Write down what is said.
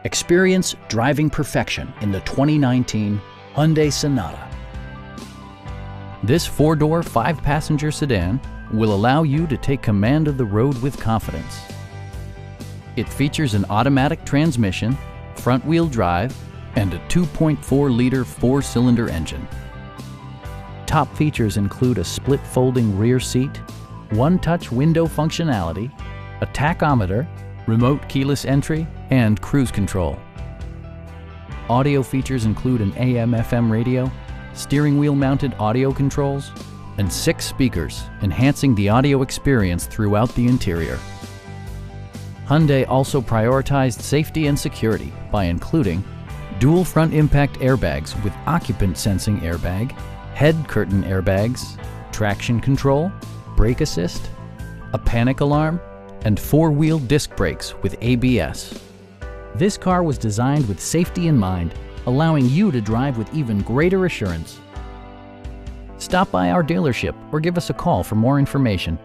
Experience driving perfection in the 2019 Hyundai Sonata. This four-door, five-passenger sedan will allow you to take command of the road with confidence. It features an automatic transmission, front-wheel drive, and a 2.4-liter four-cylinder engine. Top features include a split folding rear seat, one-touch window functionality, a tachometer, remote keyless entry, and cruise control. Audio features include an AM/FM radio, steering wheel mounted audio controls, and 6 speakers, enhancing the audio experience throughout the interior. Hyundai also prioritized safety and security by including dual front impact airbags with occupant sensing airbag, head curtain airbags, traction control, brake assist, a panic alarm, and 4-wheel disc brakes with ABS. This car was designed with safety in mind, allowing you to drive with even greater assurance. Stop by our dealership or give us a call for more information.